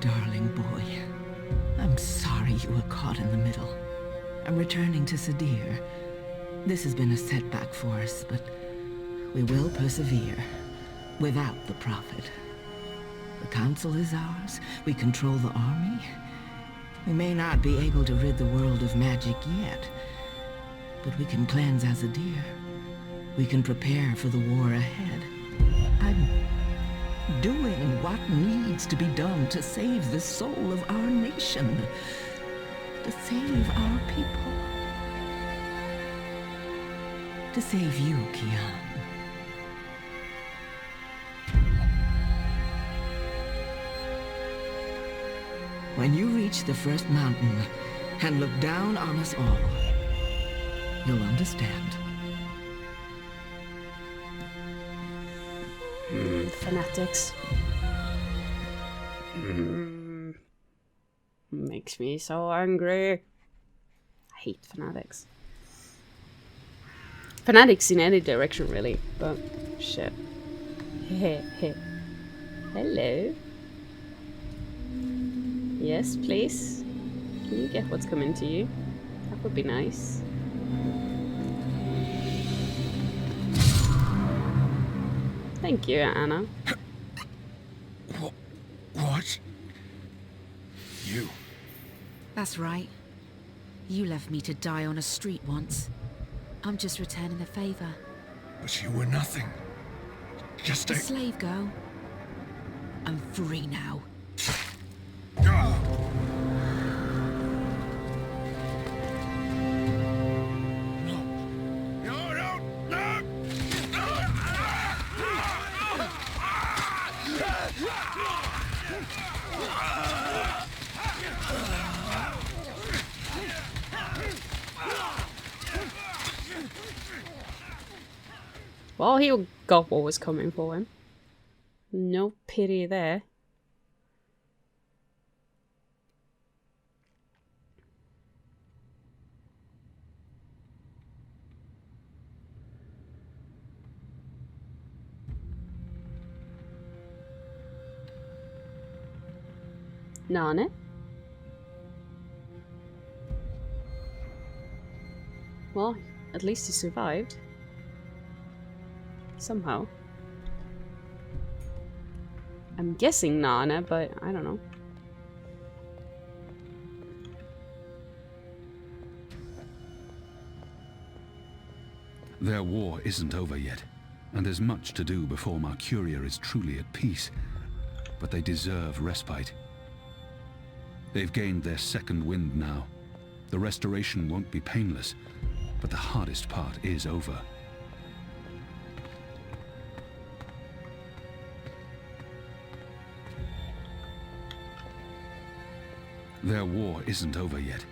darling boy. I'm sorry you were caught in the middle. I'm returning to Sadir. This has been a setback for us, but we will persevere without the Prophet. The Council is ours. We control the army. We may not be able to rid the world of magic yet, but we can cleanse Azadir. We can prepare for the war ahead. I'm doing what needs to be done to save the soul of our nation. To save our people. To save you, Kian. When you reach the first mountain and look down on us all, you'll understand. Fanatics. Makes me so angry. I hate fanatics. Fanatics in any direction, really, but shit. Hello. Yes, please. Can you get what's coming to you? That would be nice. Thank you, Anna. What? You? That's right. You left me to die on a street once. I'm just returning the favor. But you were nothing. Just A a... slave girl. I'm free now. Well, he got what was coming for him. No pity there. Nane? Well, at least he survived. Somehow. I'm guessing Nana, but I don't know. Their war isn't over yet, and there's much to do before Mercuria is truly at peace. But they deserve respite. They've gained their second wind now. The restoration won't be painless, but the hardest part is over. Their war isn't over yet,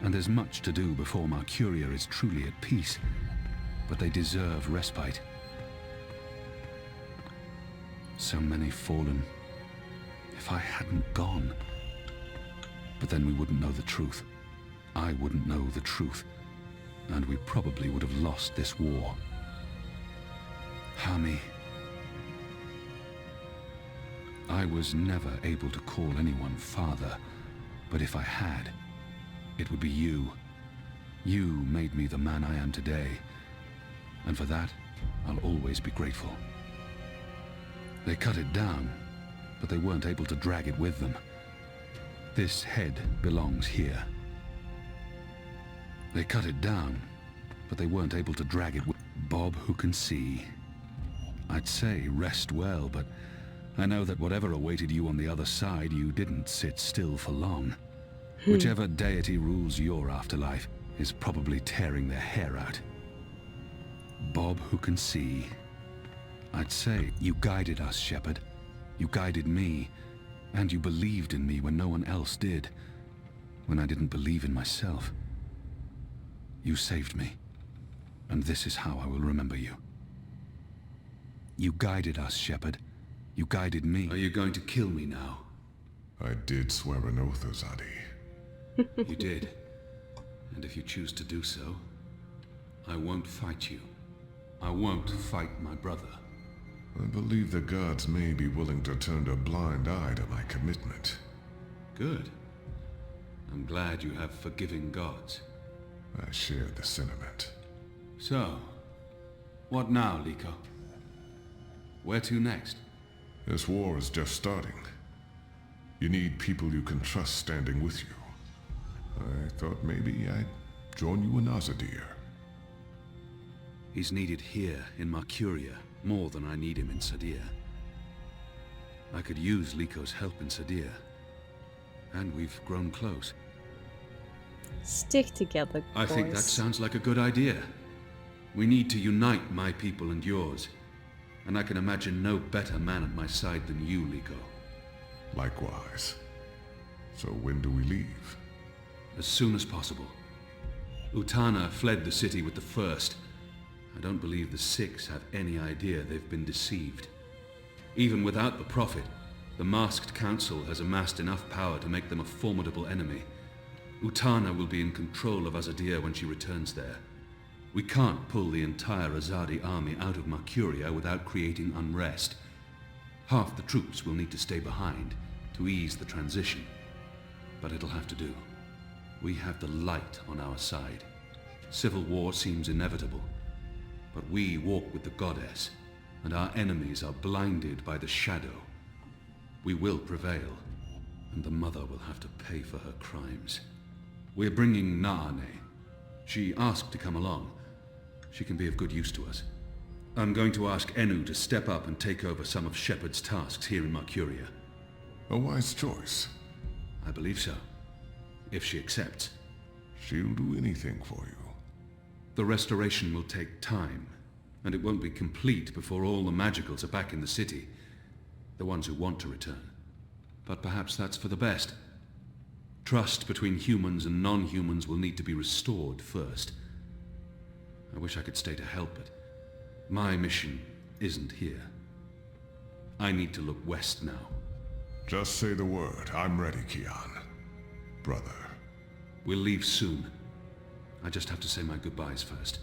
and there's much to do before Mercuria is truly at peace. But they deserve respite. So many fallen. If I hadn't gone... But then we wouldn't know the truth. I wouldn't know the truth. And we probably would have lost this war. Hami... I was never able to call anyone father. But if I had, it would be you. You made me the man I am today. And for that, I'll always be grateful. They cut it down, but they weren't able to drag it with them. This head belongs here. They cut it down, but they weren't able to drag it with Bob who can see. I'd say rest well, but I know that whatever awaited you on the other side, you didn't sit still for long. Whichever deity rules your afterlife is probably tearing their hair out. Bob who can see. I'd say you guided us, Shepherd. You guided me, and you believed in me when no one else did. When I didn't believe in myself. You saved me, and this is how I will remember you. You guided us, Shepherd. You guided me. Are you going to kill me now? I did swear an oath, Azadi. You did. And if you choose to do so, I won't fight you. I won't fight my brother. I believe the gods may be willing to turn a blind eye to my commitment. Good. I'm glad you have forgiving gods. I share the sentiment. So, what now, Liko? Where to next? This war is just starting. You need people you can trust standing with you. I thought maybe I'd join you in Azadir. He's needed here in Mercuria more than I need him in Sadir. I could use Liko's help in Sadir. And we've grown close. Stick together, I think that boys. sounds like a good idea. We need to unite my people and yours. And I can imagine no better man at my side than you, Liko. Likewise. So when do we leave? As soon as possible. Utana fled the city with the first. I don't believe the Six have any idea they've been deceived. Even without the Prophet, the Masked Council has amassed enough power to make them a formidable enemy. Utana will be in control of Azadir when she returns there. We can't pull the entire Azadi army out of Mercuria without creating unrest. Half the troops will need to stay behind to ease the transition. But it'll have to do. We have the light on our side. Civil war seems inevitable. But we walk with the goddess, and our enemies are blinded by the shadow. We will prevail, and the mother will have to pay for her crimes. We're bringing Naane. She asked to come along. She can be of good use to us. I'm going to ask Enu to step up and take over some of Shepard's tasks here in Mercuria. A wise choice. I believe so. If she accepts. She'll do anything for you. The restoration will take time, and it won't be complete before all the magicals are back in the city. The ones who want to return. But perhaps that's for the best. Trust between humans and non-humans will need to be restored first. I wish I could stay to help, but my mission isn't here. I need to look west now. Just say the word. I'm ready, Kian. Brother. We'll leave soon. I just have to say my goodbyes first.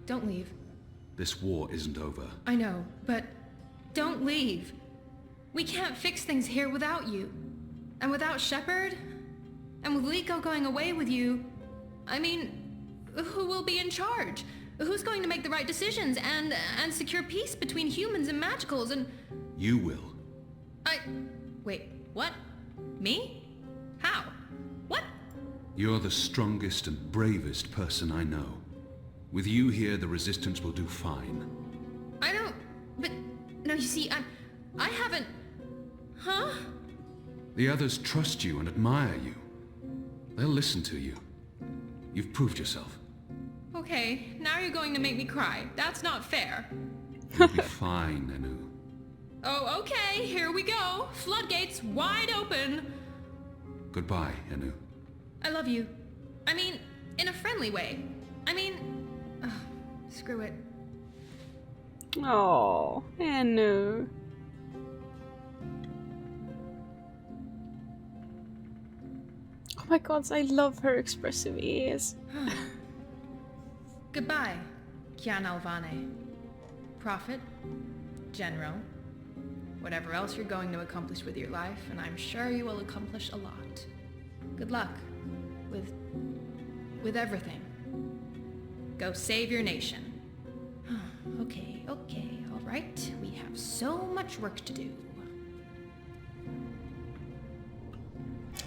Don't leave. This war isn't over. I know, but don't leave. We can't fix things here without you. And without Shepard? And with Liko going away with you, I mean, who will be in charge? Who's going to make the right decisions and secure peace between humans and magicals and... You will. Wait, what? Me? How? What? You're the strongest and bravest person I know. With you here, the Resistance will do fine. I don't... But... No, you see, I haven't... Huh? The others trust you and admire you. They'll listen to you. You've proved yourself. Okay, now you're going to make me cry. That's not fair. You'll be fine, Enu. Oh, okay, here we go. Floodgates wide open. Goodbye, Enu. I love you. I mean, in a friendly way. I mean... screw it. Oh, Enu. Oh my god, I love her expressive ears. Goodbye, Kian Alvane. Prophet, General, whatever else you're going to accomplish with your life, and I'm sure you will accomplish a lot. Good luck with everything. Go save your nation. Okay, all right. We have so much work to do.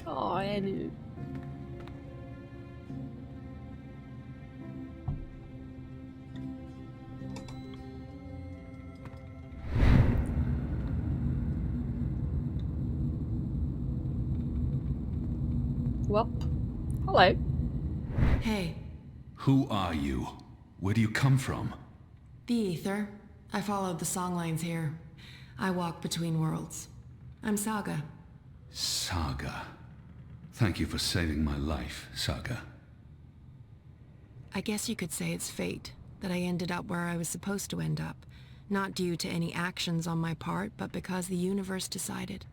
Oh, Enu. Well, hello. Hey, Who are you? Where do you come from? the Ether. I followed the songlines here. I walk between worlds. I'm Saga. Saga. Thank you for saving my life, Saga. I guess you could say it's fate that I ended up where I was supposed to end up. Not due to any actions on my part, but because the universe decided.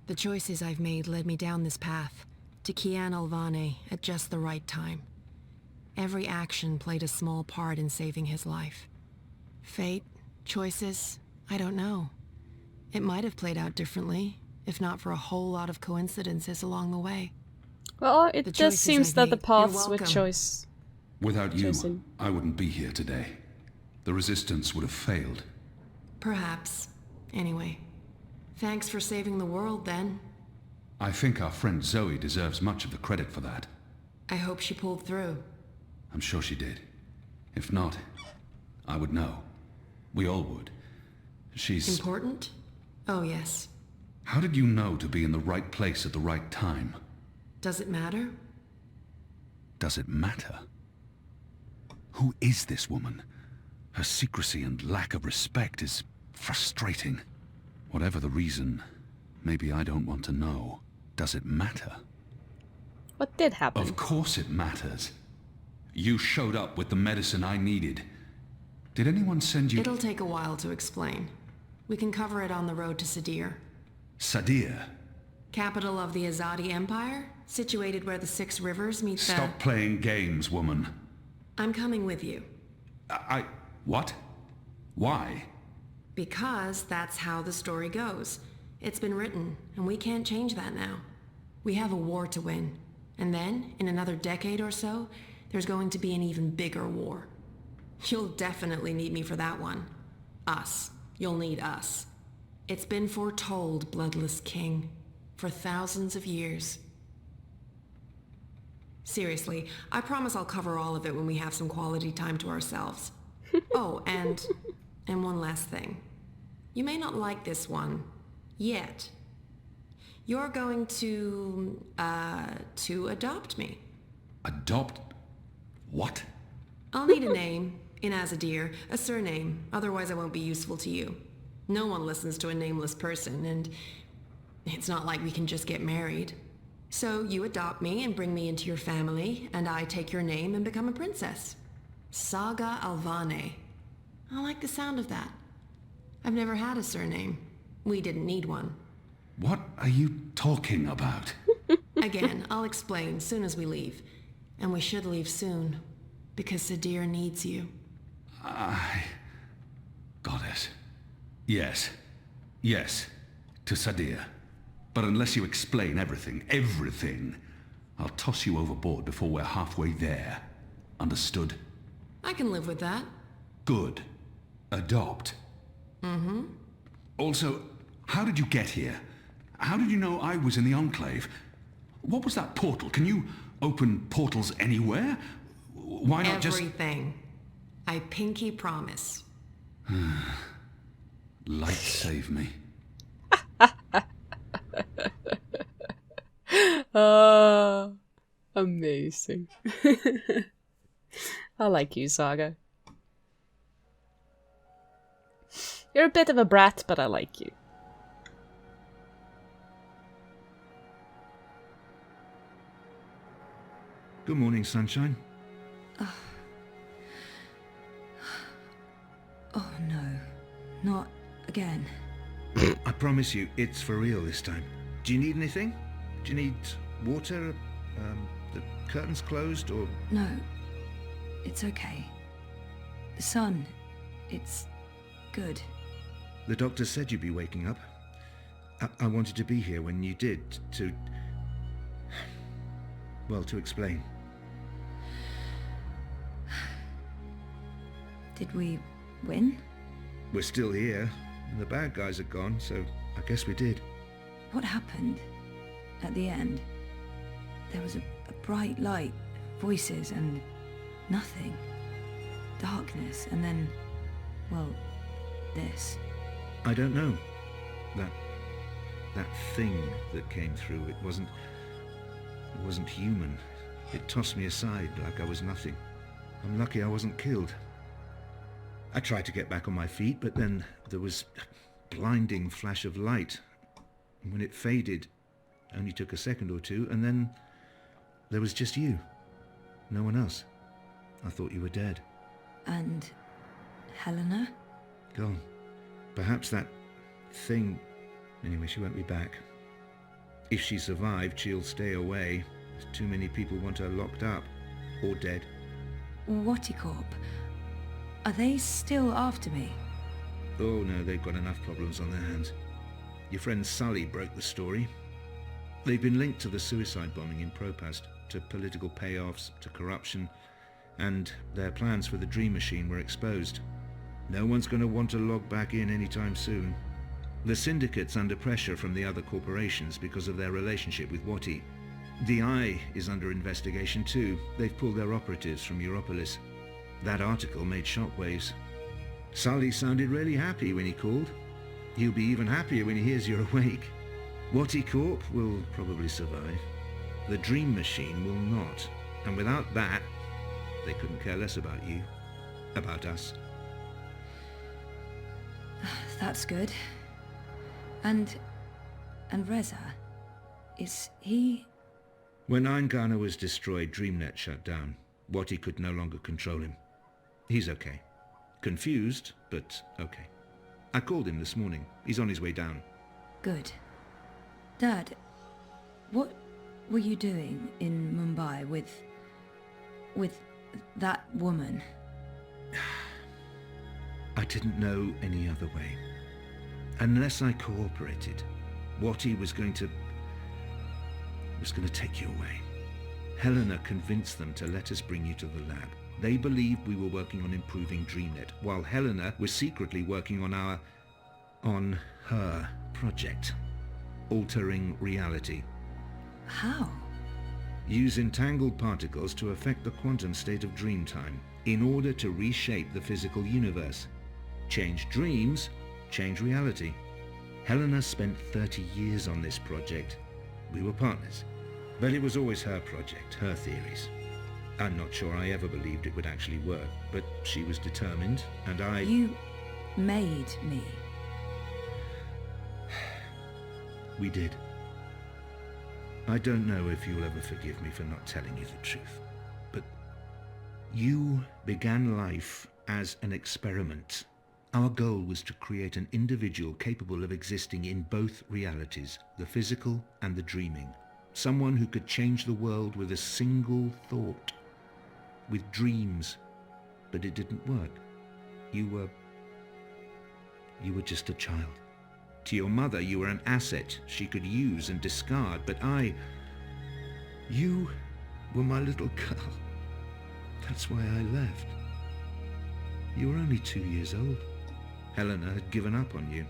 The choices I've made led me down this path, to Kian Alvane at just the right time. Every action played a small part in saving his life. Fate, choices, I don't know. It might have played out differently, if not for a whole lot of coincidences along the way. Well, it The just choices seems I've that the made. You're paths with welcome. choice. Without you, Chosen. I wouldn't be here today. The resistance would have failed. Perhaps. Anyway, thanks for saving the world then. I think our friend Zoe deserves much of the credit for that. I hope she pulled through. I'm sure she did. If not, I would know. We all would. She's... Important? Oh, yes. How did you know to be in the right place at the right time? Does it matter? Does it matter? Who is this woman? Her secrecy and lack of respect is frustrating. Whatever the reason, maybe I don't want to know. Does it matter? What did happen? Of course it matters. You showed up with the medicine I needed. Did anyone send you... It'll take a while to explain. We can cover it on the road to Sadir. Sadir? Capital of the Azadi Empire, situated where the 6 rivers meet the... Stop playing games, woman. I'm coming with you. What? Why? Because that's how the story goes. It's been written, and we can't change that now. We have a war to win. And then, in another decade or so, there's going to be an even bigger war. You'll definitely need me for that one. Us. You'll need us. It's been foretold, Bloodless King, for thousands of years. Seriously, I promise I'll cover all of it when we have some quality time to ourselves. Oh, and one last thing. You may not like this one yet. You're going to adopt me. Adopt? What? I'll need a name, in Azadir, a surname, otherwise I won't be useful to you. No one listens to a nameless person, and it's not like we can just get married. So you adopt me and bring me into your family, and I take your name and become a princess. Saga Alvane. I like the sound of that. I've never had a surname. We didn't need one. What are you talking about? Again, I'll explain soon as we leave. And we should leave soon, because Sadir needs you. Got it. Yes. Yes. To Sadir. But unless you explain everything, I'll toss you overboard before we're halfway there. Understood? I can live with that. Good. Adopt. Mm-hmm. Also, how did you get here? How did you know I was in the Enclave? What was that portal? Can you open portals anywhere? Why not just... Everything. I pinky promise. Light save me. Amazing. I like you, Saga. You're a bit of a brat, but I like you. Good morning, sunshine. Oh no, not again. I promise you, it's for real this time. Do you need anything? Do you need water? The curtains closed, or... No, it's okay. The sun, it's good. The doctor said you'd be waking up. I wanted to be here when you did, to... well, to explain. Did we win? We're still here, and the bad guys are gone, so I guess we did. What happened at the end? There was a bright light, voices, and nothing. Darkness, and then, well, this. I don't know. That thing that came through, it wasn't human. It tossed me aside like I was nothing. I'm lucky I wasn't killed. I tried to get back on my feet, but then there was a blinding flash of light. And when it faded, only took a second or two, and then there was just you. No one else. I thought you were dead. And Helena? Gone. Perhaps that thing... Anyway, she won't be back. If she survived, she'll stay away. Too many people want her locked up. Or dead. Waticorp. Are they still after me? Oh no, they've got enough problems on their hands. Your friend Sully broke the story. They've been linked to the suicide bombing in Propast, to political payoffs, to corruption, and their plans for the Dream Machine were exposed. No one's going to want to log back in anytime soon. The Syndicate's under pressure from the other corporations because of their relationship with Wati. The Eye is under investigation too. They've pulled their operatives from Europolis. That article made shockwaves. Sully sounded really happy when he called. He'll be even happier when he hears you're awake. Wati Corp will probably survive. The Dream Machine will not. And without that, they couldn't care less about you. About us. That's good. And Reza, is he... When Eingana was destroyed, DreamNet shut down. Wati could no longer control him. He's okay. Confused, but okay. I called him this morning. He's on his way down. Good. Dad, what were you doing in Mumbai with that woman? I didn't know any other way. Unless I cooperated, Wati was going to take you away. Helena convinced them to let us bring you to the lab. They believed we were working on improving DreamNet, while Helena was secretly working on her project, altering reality. How? Use entangled particles to affect the quantum state of dreamtime in order to reshape the physical universe. Change dreams, change reality. Helena spent 30 years on this project. We were partners. But it was always her project, her theories. I'm not sure I ever believed it would actually work, but she was determined, and I... You made me. We did. I don't know if you'll ever forgive me for not telling you the truth, but you began life as an experiment. Our goal was to create an individual capable of existing in both realities, the physical and the dreaming. Someone who could change the world with a single thought, with dreams. But it didn't work. You were just a child. To your mother, you were an asset she could use and discard, but you were my little girl. That's why I left. You were only 2 years old. Helena had given up on you.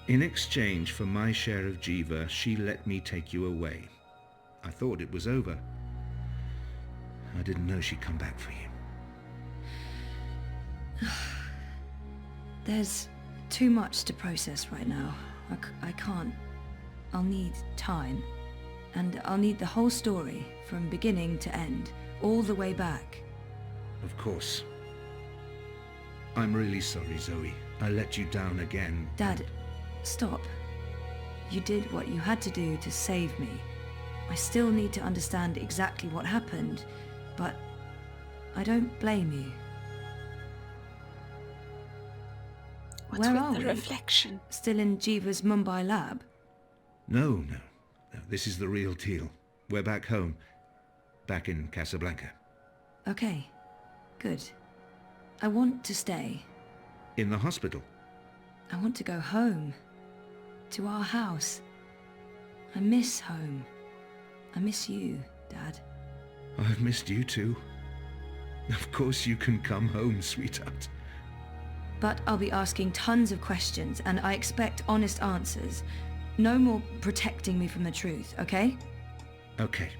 In exchange for my share of Jiva, she let me take you away. I thought it was over. I didn't know she'd come back for you. There's too much to process right now. I can't. I'll need time. And I'll need the whole story, from beginning to end, all the way back. Of course. I'm really sorry, Zoe. I let you down again. Dad, stop. You did what you had to do to save me. I still need to understand exactly what happened, but I don't blame you. What's Where with are the we? reflection? Still in Jiva's Mumbai lab? No. This is the real deal. We're back home. Back in Casablanca. Okay, good. I want to stay. In the hospital. I want to go home. To our house. I miss home. I miss you, Dad. I've missed you too. Of course you can come home, sweetheart. But I'll be asking tons of questions, and I expect honest answers. No more protecting me from the truth, okay? Okay.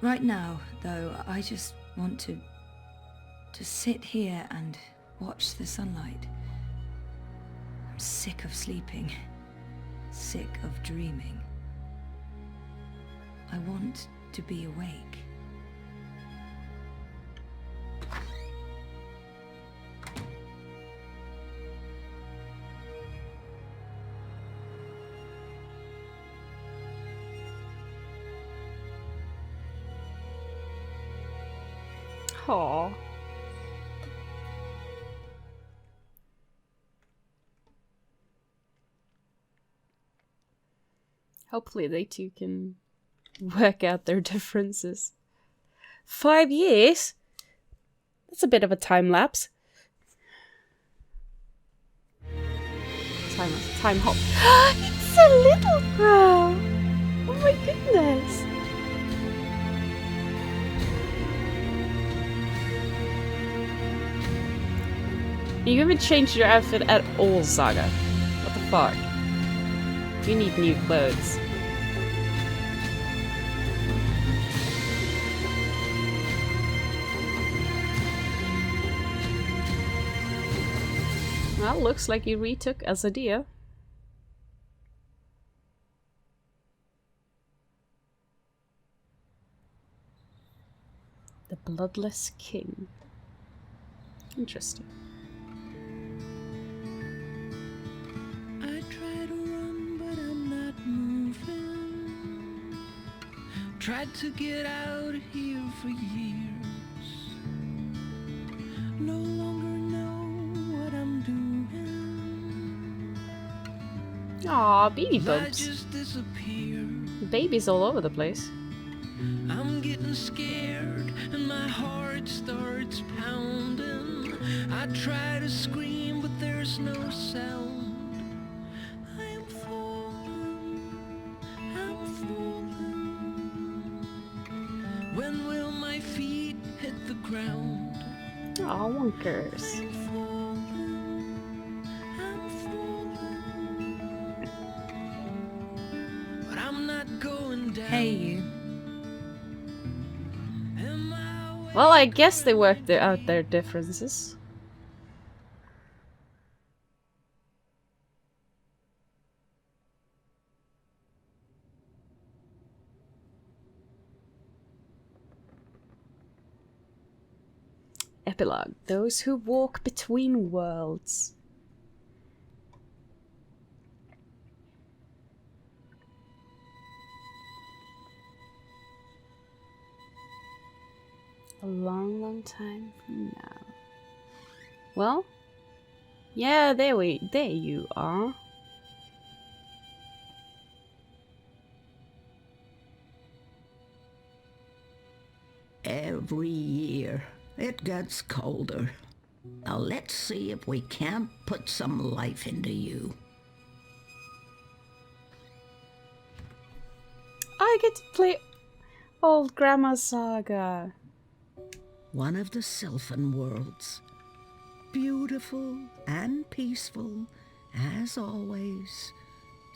Right now, though, I just want to sit here and watch the sunlight. I'm sick of sleeping. Sick of dreaming. I want to be awake. Aww. Hopefully they two can work out their differences. 5 years? That's a bit of a time lapse. Time hop. It's a little girl! Oh my goodness! You haven't changed your outfit at all, Saga. What the fuck? You need new clothes. Well, looks like you retook Azadia. The Bloodless King. Interesting. I try to run, but I'm not moving. Tried to get out of here for years. No longer know what I'm doing. Aw, baby Life bumps. just disappeared. Babies all over the place. I'm getting scared and my heart starts pounding. I try to scream, but there's no sound. I am falling, I'm falling. When will my feet hit the ground? Aw, wonkers. I'm falling, I'm falling. But I'm not going down. Hey, you. Am I Well, I guess they worked out their differences. Epilogue. Those who walk between worlds. A long, long time from now. Well, yeah, there you are. Every year, it gets colder. Now let's see if we can't put some life into you. I get to play old Grandma Saga. One of the Sylphan worlds. Beautiful and peaceful, as always.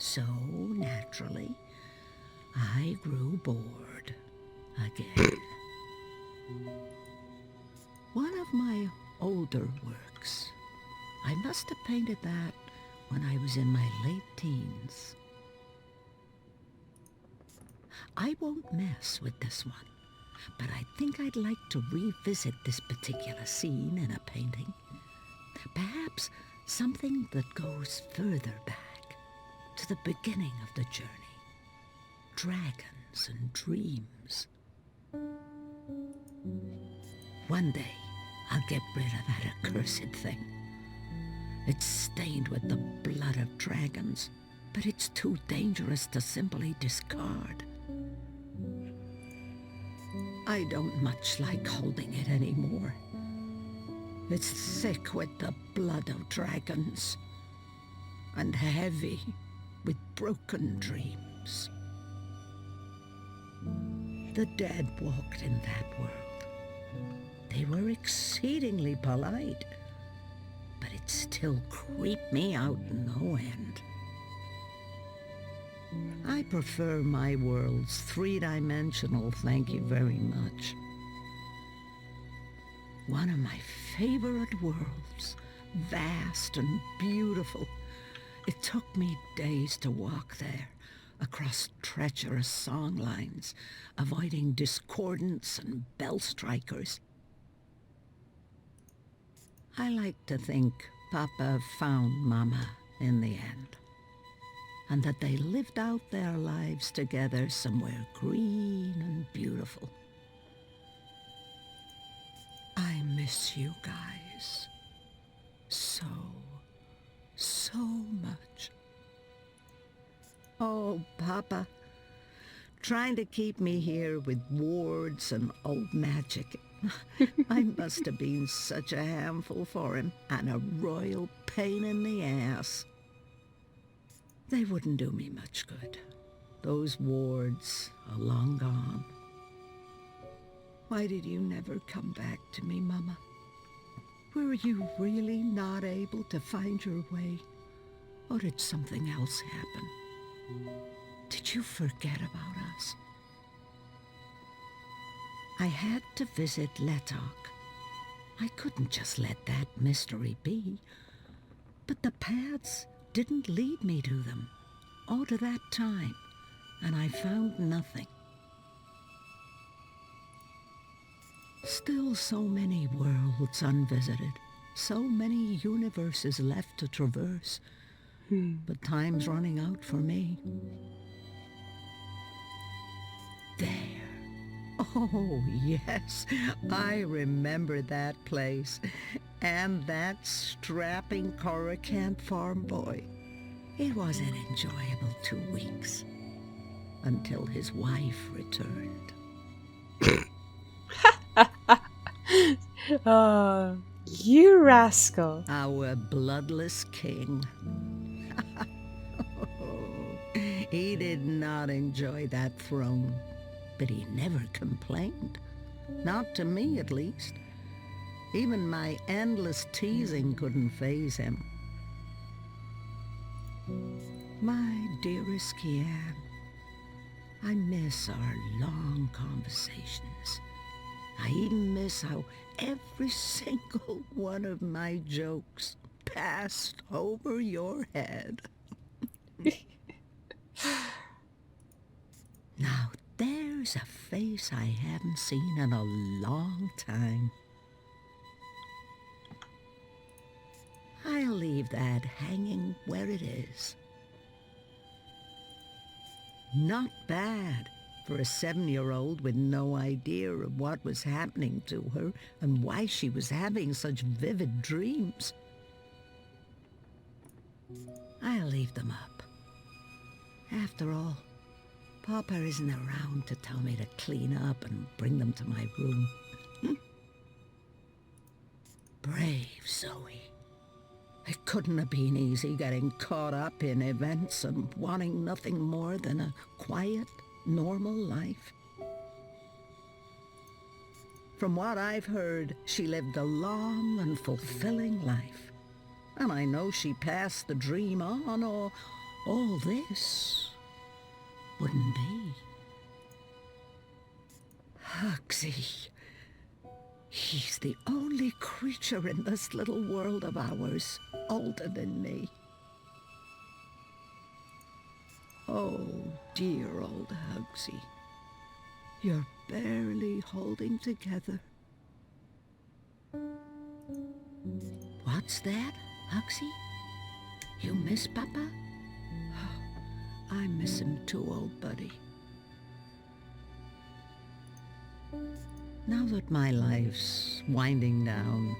So naturally, I grew bored again. One of my older works. I must have painted that when I was in my late teens. I won't mess with this one, but I think I'd like to revisit this particular scene in a painting. Perhaps something that goes further back, to the beginning of the journey. Dragons and dreams. One day, I'll get rid of that accursed thing. It's stained with the blood of dragons, but it's too dangerous to simply discard. I don't much like holding it anymore. It's thick with the blood of dragons, and heavy with broken dreams. The dead walked in that world. They were exceedingly polite, but it still creeped me out no end. I prefer my worlds three-dimensional, thank you very much. One of my favorite worlds, vast and beautiful. It took me days to walk there, across treacherous song lines, avoiding discordants and bell strikers. I like to think Papa found Mama in the end, and that they lived out their lives together somewhere green and beautiful. I miss you guys so much. Oh, Papa, trying to keep me here with wards and old magic I must have been such a handful for him, and a royal pain in the ass. They wouldn't do me much good. Those wards are long gone. Why did you never come back to me, Mama? Were you really not able to find your way? Or did something else happen? Did you forget about us? I had to visit Letok. I couldn't just let that mystery be. But the paths didn't lead me to them, all to that time, and I found nothing. Still so many worlds unvisited, so many universes left to traverse. But time's running out for me. There. Oh, yes, I remember that place. And that strapping Coruscant farm boy. It was an enjoyable 2 weeks. Until his wife returned. Oh, you rascal. Our bloodless king. He did not enjoy that throne, but he never complained. Not to me, at least. Even my endless teasing couldn't faze him. My dearest Kian, I miss our long conversations. I even miss how every single one of my jokes passed over your head. Now there's a face I haven't seen in a long time. I'll leave that hanging where it is. Not bad for a 7-year-old with no idea of what was happening to her and why she was having such vivid dreams. I'll leave them up. After all, Papa isn't around to tell me to clean up and bring them to my room. Brave Zoe. It couldn't have been easy getting caught up in events and wanting nothing more than a quiet, normal life. From what I've heard, she lived a long and fulfilling life. And I know she passed the dream on, or all this wouldn't be. Hugsy. He's the only creature in this little world of ours older than me. Oh, dear old Hugsy. You're barely holding together. What's that, Hugsy? You miss Papa? Oh, I miss him too, old buddy. Now that my life's winding down,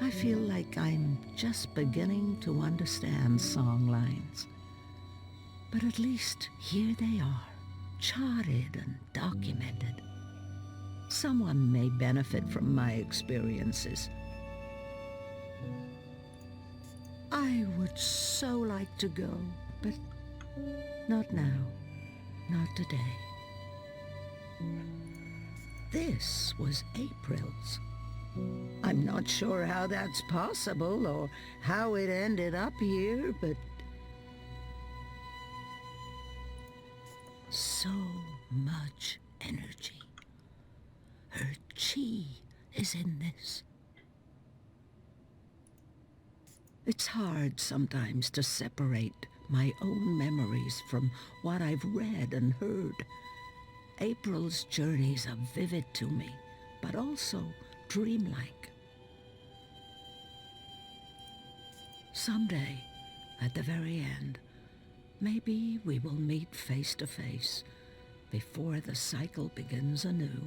I feel like I'm just beginning to understand songlines. But at least here they are, charted and documented. Someone may benefit from my experiences. I would so like to go, but not now, not today. This was April's. I'm not sure how that's possible or how it ended up here, but so much energy. Her chi is in this. It's hard sometimes to separate my own memories from what I've read and heard. April's journeys are vivid to me, but also dreamlike. Someday, at the very end, maybe we will meet face to face before the cycle begins anew.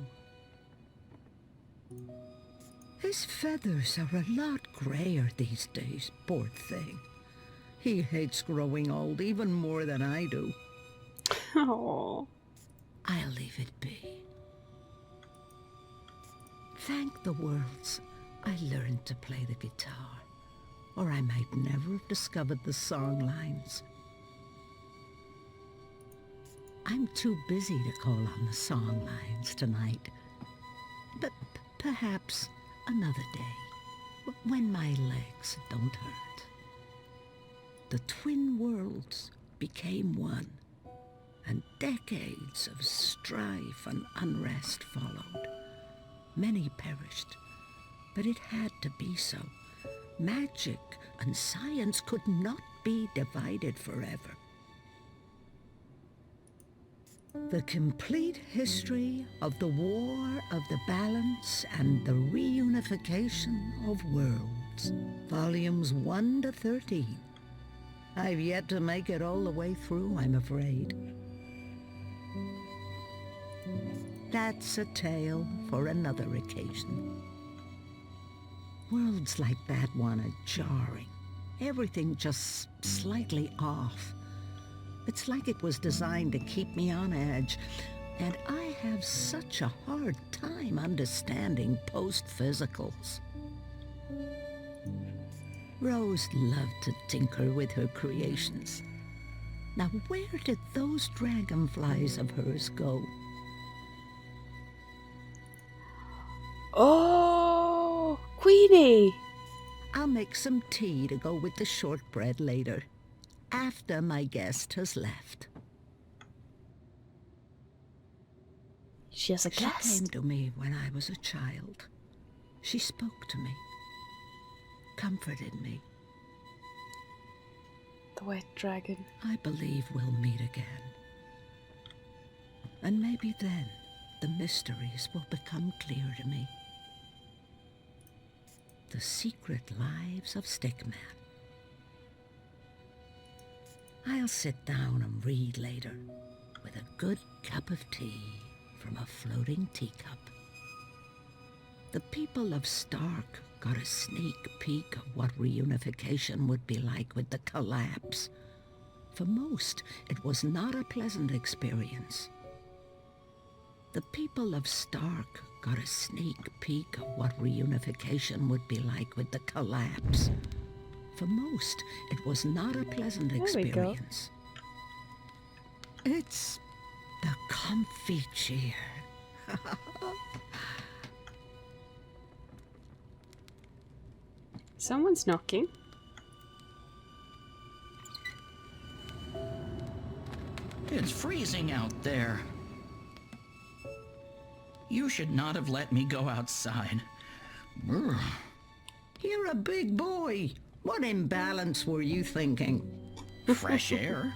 His feathers are a lot grayer these days, poor thing. He hates growing old even more than I do. Oh. I'll leave it be. Thank the worlds I learned to play the guitar, or I might never have discovered the song lines. I'm too busy to call on the song lines tonight, but perhaps another day, when my legs don't hurt. The twin worlds became one, and decades of strife and unrest followed. Many perished, but it had to be so. Magic and science could not be divided forever. The complete history of the War of the Balance and the Reunification of Worlds, Volumes 1 to 13. I've yet to make it all the way through, I'm afraid. That's a tale for another occasion. Worlds like that one are jarring. Everything just slightly off. It's like it was designed to keep me on edge, and I have such a hard time understanding post-physicals. Rose loved to tinker with her creations. Now where did those dragonflies of hers go? Oh, Queenie! I'll make some tea to go with the shortbread later, after my guest has left. She has a guest? She came to me when I was a child. She spoke to me, comforted me. The white dragon. I believe we'll meet again. And maybe then the mysteries will become clear to me. The secret lives of Stickman. I'll sit down and read later with a good cup of tea from a floating teacup. The people of Stark got a sneak peek of what reunification would be like with the collapse. For most, it was not a pleasant experience. The people of Stark got a sneak peek of what reunification would be like with the collapse. For most, it was not a pleasant experience. It's the comfy chair. Someone's knocking. It's freezing out there. You should not have let me go outside. Brr. You're a big boy. What imbalance were you thinking? Fresh air.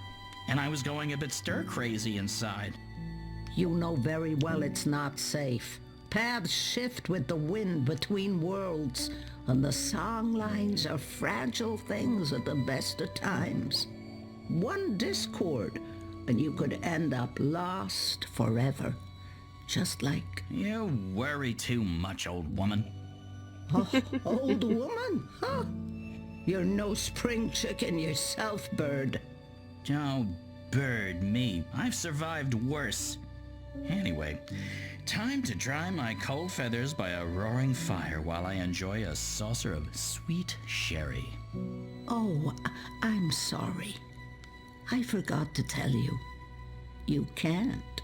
And I was going a bit stir-crazy inside. You know very well it's not safe. Paths shift with the wind between worlds, and the song lines are fragile things at the best of times. One discord, and you could end up lost forever. Just like... You worry too much, old woman. Oh, old woman? Huh? You're no spring chicken yourself, Bird. Oh, Bird, me. I've survived worse. Anyway, time to dry my cold feathers by a roaring fire while I enjoy a saucer of sweet sherry. Oh, I'm sorry. I forgot to tell you. You can't.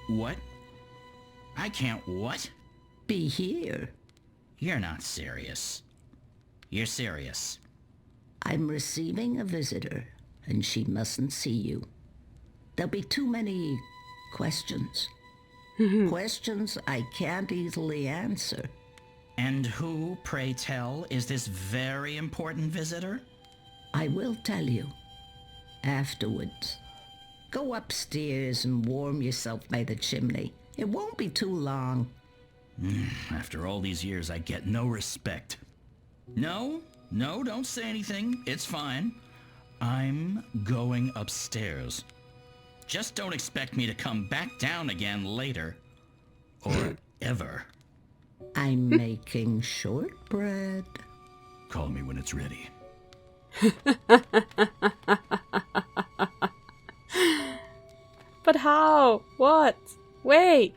What? I can't what? Be here. You're not serious. You're serious. I'm receiving a visitor, and she mustn't see you. There'll be too many questions. Questions I can't easily answer. And who, pray tell, is this very important visitor? I will tell you. Afterwards. Go upstairs and warm yourself by the chimney. It won't be too long. After all these years, I get no respect. No, don't say anything. It's fine. I'm going upstairs. Just don't expect me to come back down again later. Or ever. I'm making shortbread. Call me when it's ready. But how? What? Wait!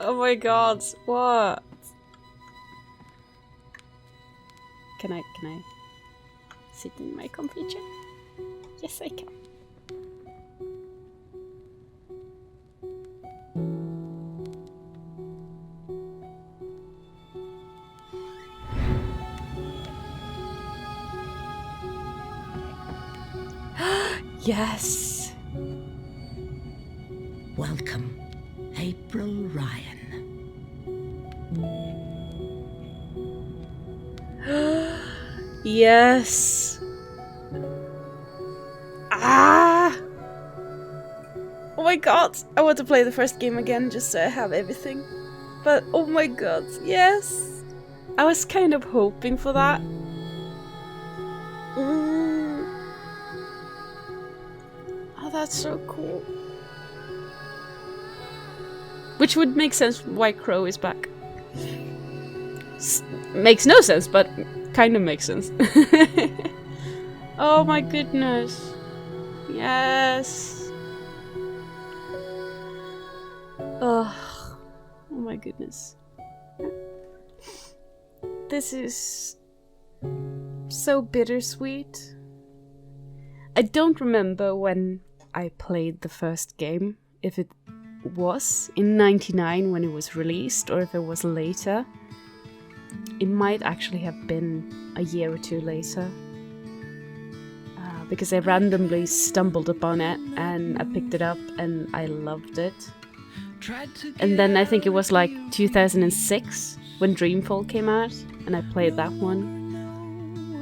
Oh my god, what? Can I sit in my comfy chair? Yes, I can. Yes. Welcome, April Ryan. Yes. Ah! Oh my god! I want to play the first game again just so I have everything. But oh my god, yes! I was kind of hoping for that. Oh, that's so cool. Which would make sense why Crow is back. Makes no sense, but kind of makes sense. Oh my goodness. Yes. Oh my goodness. This is so bittersweet. I don't remember when I played the first game, if it was in '99 when it was released or if it was later. It might actually have been a year or two later. Because I randomly stumbled upon it and I picked it up and I loved it. And then I think it was like 2006 when Dreamfall came out and I played that one.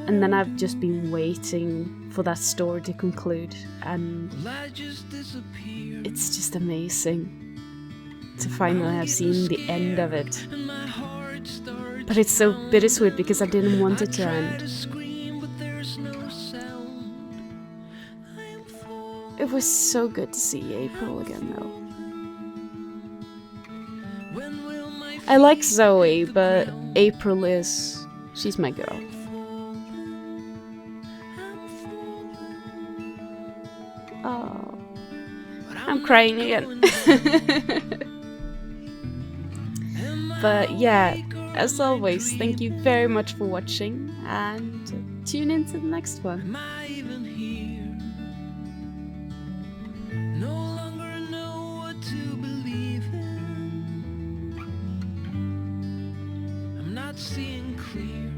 And then I've just been waiting for that story to conclude, and it's just amazing to finally have seen the end of it. But it's so bittersweet because I didn't want it to end. It was so good to see April again though. I like Zoe, but April she's my girl. Oh, I'm crying again. But yeah, as always, thank you very much for watching and tune in to the next one. Seeing clear,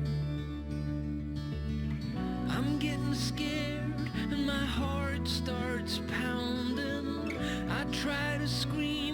I'm getting scared and my heart starts pounding. I try to scream